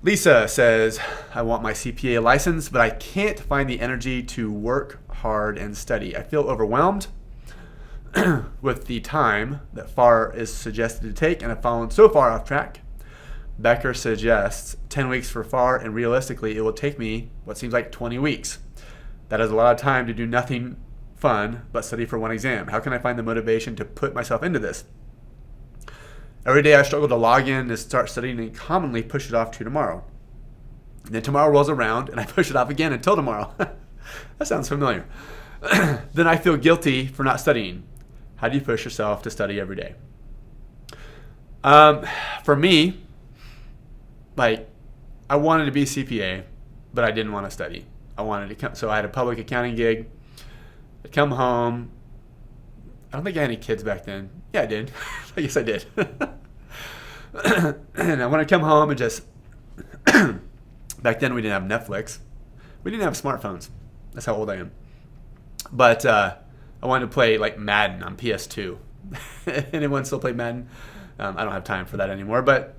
Lisa says, I want my CPA license, but I can't find the energy to work hard and study. I feel overwhelmed with the time that FAR is suggested to take, and I've fallen so far off track. Becker suggests 10 weeks for FAR, and realistically, it will take me what seems like 20 weeks. That is a lot of time to do nothing fun but study for one exam. How can I find the motivation to put myself into this? Every day I struggle to log in and start studying and commonly push it off to tomorrow. And then tomorrow rolls around and I push it off again until tomorrow. That sounds familiar. Then I feel guilty for not studying. How do you push yourself to study every day? For me, I wanted to be a CPA, but I didn't want to study. I wanted to come, so I had a public accounting gig. I'd come home. I don't think I had any kids back then. Yeah, I did. I guess I did. And I want to come home and just, back then we didn't have Netflix. We didn't have smartphones. That's how old I am. But I wanted to play Madden on PS2. Anyone still play Madden? I don't have time for that anymore, but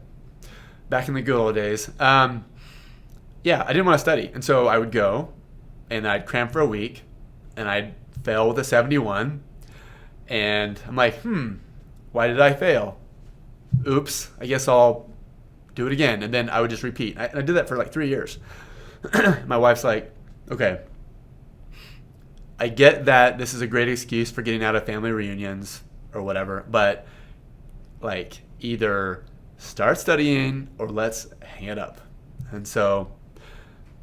back in the good old days. I didn't want to study. And so I would go and I'd cram for a week and I'd fail with a 71. And I'm like, why did I fail? Oops, I guess I'll do it again. And then I would just repeat. I did that for 3 years. My wife's like, okay, I get that this is a great excuse for getting out of family reunions or whatever, but either start studying or let's hang it up. And so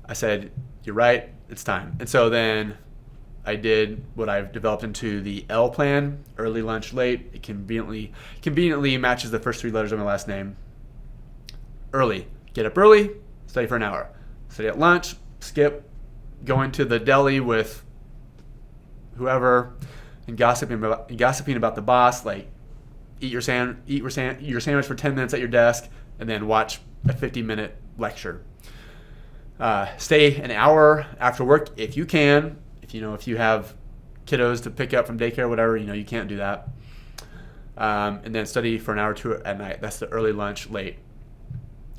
I said, you're right, it's time. And so then I did what I've developed into the L plan, early, lunch, late. It conveniently matches the first 3 letters of my last name. Early, get up early, study for an hour. Study at lunch, skip, going to the deli with whoever and gossiping about the boss. Eat your sandwich for 10 minutes at your desk, and then watch a 50-minute lecture. Stay an hour after work if you can. If you have kiddos to pick up from daycare or whatever, you can't do that. And then study for an hour or 2 at night. That's the early, lunch, late.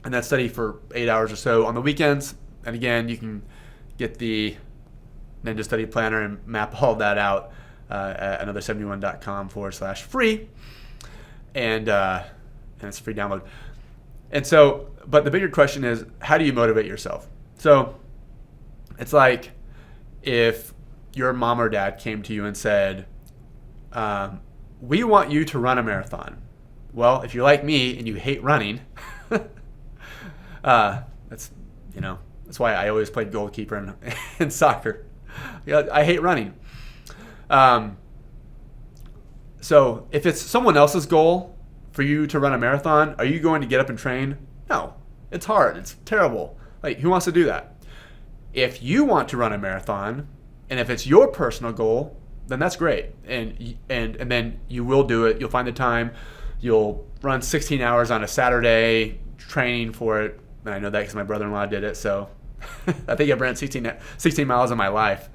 And then study for 8 hours or so on the weekends. And again, you can get the Ninja Study Planner and map all that out at another71.com/free. And it's a free download. And so, but the bigger question is, how do you motivate yourself? So it's like if your mom or dad came to you and said, we want you to run a marathon. Well, if you're like me and you hate running, that's why I always played goalkeeper in soccer. I hate running. So if it's someone else's goal for you to run a marathon, are you going to get up and train? No, it's hard. It's terrible. Who wants to do that? If you want to run a marathon, and if it's your personal goal, then that's great. And then you will do it. You'll find the time. You'll run 16 hours on a Saturday training for it. And I know that because my brother-in-law did it. So I think I've ran 16 miles in my life.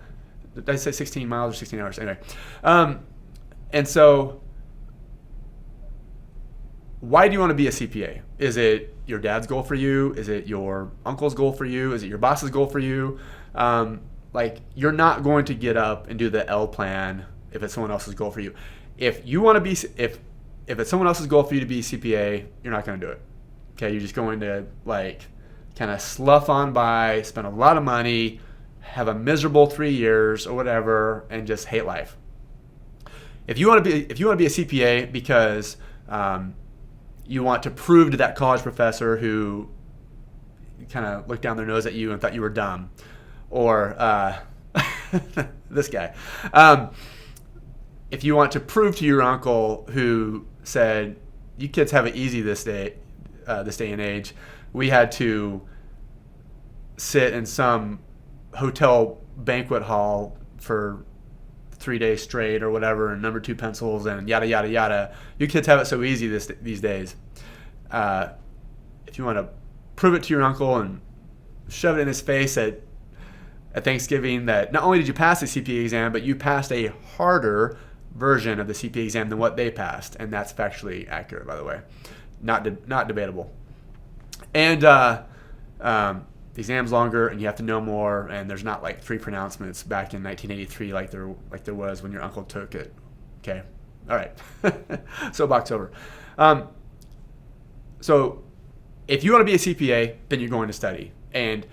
Did I say 16 miles or 16 hours? Anyway. And so why do you want to be a CPA? Is it your dad's goal for you? Is it your uncle's goal for you? Is it your boss's goal for you? You're not going to get up and do the L plan if it's someone else's goal for you. If you want to be, if it's someone else's goal for you to be CPA, you're not going to do it. Okay, you're just going to kind of slough on by, spend a lot of money, have a miserable 3 years or whatever, and just hate life. If you want to be a CPA because you want to prove to that college professor who kind of looked down their nose at you and thought you were dumb, or this guy. If you want to prove to your uncle who said, you kids have it easy this day and age, we had to sit in some hotel banquet hall for 3 days straight or whatever, and number 2 pencils and yada, yada, yada. You kids have it so easy these days. If you want to prove it to your uncle and shove it in his face at Thanksgiving that not only did you pass the CPA exam, but you passed a harder version of the CPA exam than what they passed. And that's factually accurate, by the way. Not debatable. And the exam's longer and you have to know more, and there's not like 3 pronouncements back in 1983 like there was when your uncle took it. Okay, all right. Soapbox over. So if you want to be a CPA, then you're going to study. And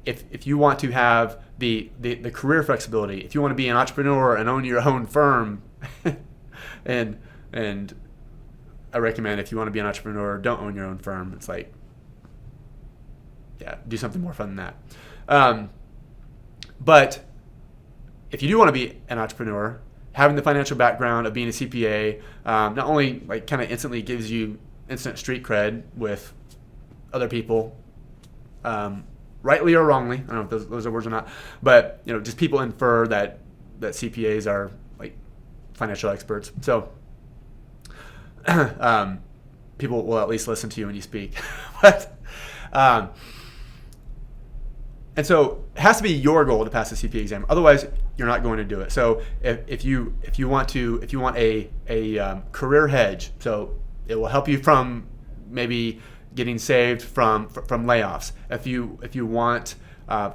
if you want to have the career flexibility, if you want to be an entrepreneur and own your own firm, and I recommend, if you want to be an entrepreneur, don't own your own firm. It's like, yeah, do something more fun than that. But if you do want to be an entrepreneur, having the financial background of being a CPA not only like kind of instantly gives you instant street cred with other people, rightly or wrongly, I don't know if those are words or not, but just people infer that CPAs are like financial experts. So people will at least listen to you when you speak. But and so it has to be your goal to pass the CPA exam. Otherwise, you're not going to do it. So if you want a career hedge, so it will help you from maybe getting saved from layoffs. If you want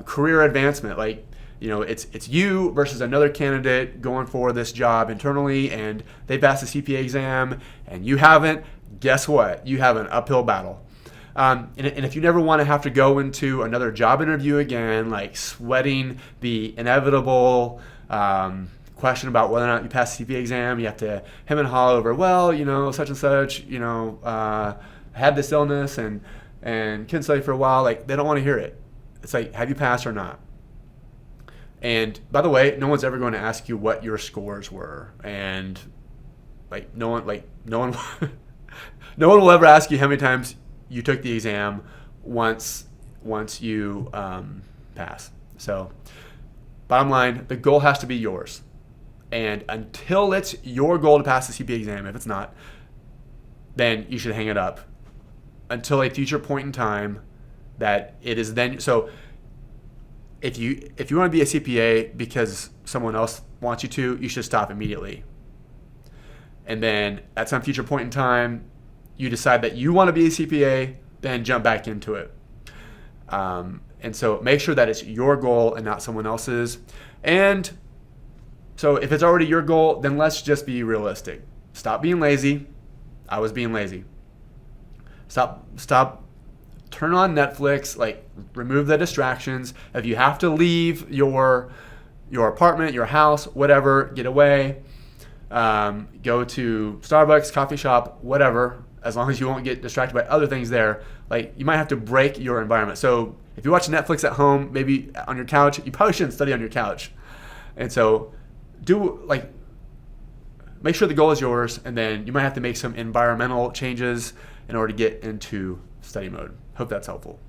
career advancement, like it's you versus another candidate going for this job internally, and they passed the CPA exam and you haven't. Guess what? You have an uphill battle. And if you never want to have to go into another job interview again, like sweating the inevitable question about whether or not you pass the CPA exam, you have to hem and haw over, such and such, had this illness and couldn't study for a while. Like, they don't want to hear it. It's like, have you passed or not? And by the way, no one's ever going to ask you what your scores were, and no one will ever ask you how many times you took the exam once you pass. So bottom line, the goal has to be yours. And until it's your goal to pass the CPA exam, if it's not, then you should hang it up until a future point in time that it is then. So if you want to be a CPA because someone else wants you to, you should stop immediately. And then at some future point in time, you decide that you want to be a CPA, then jump back into it. And so make sure that it's your goal and not someone else's. And so if it's already your goal, then let's just be realistic. Stop being lazy. I was being lazy. Stop. Turn on Netflix. Like, remove the distractions. If you have to leave your apartment, your house, whatever, get away. Go to Starbucks, coffee shop, whatever. As long as you won't get distracted by other things there, like, you might have to break your environment. So if you watch Netflix at home, maybe on your couch, you probably shouldn't study on your couch. And so make sure the goal is yours, and then you might have to make some environmental changes in order to get into study mode. Hope that's helpful.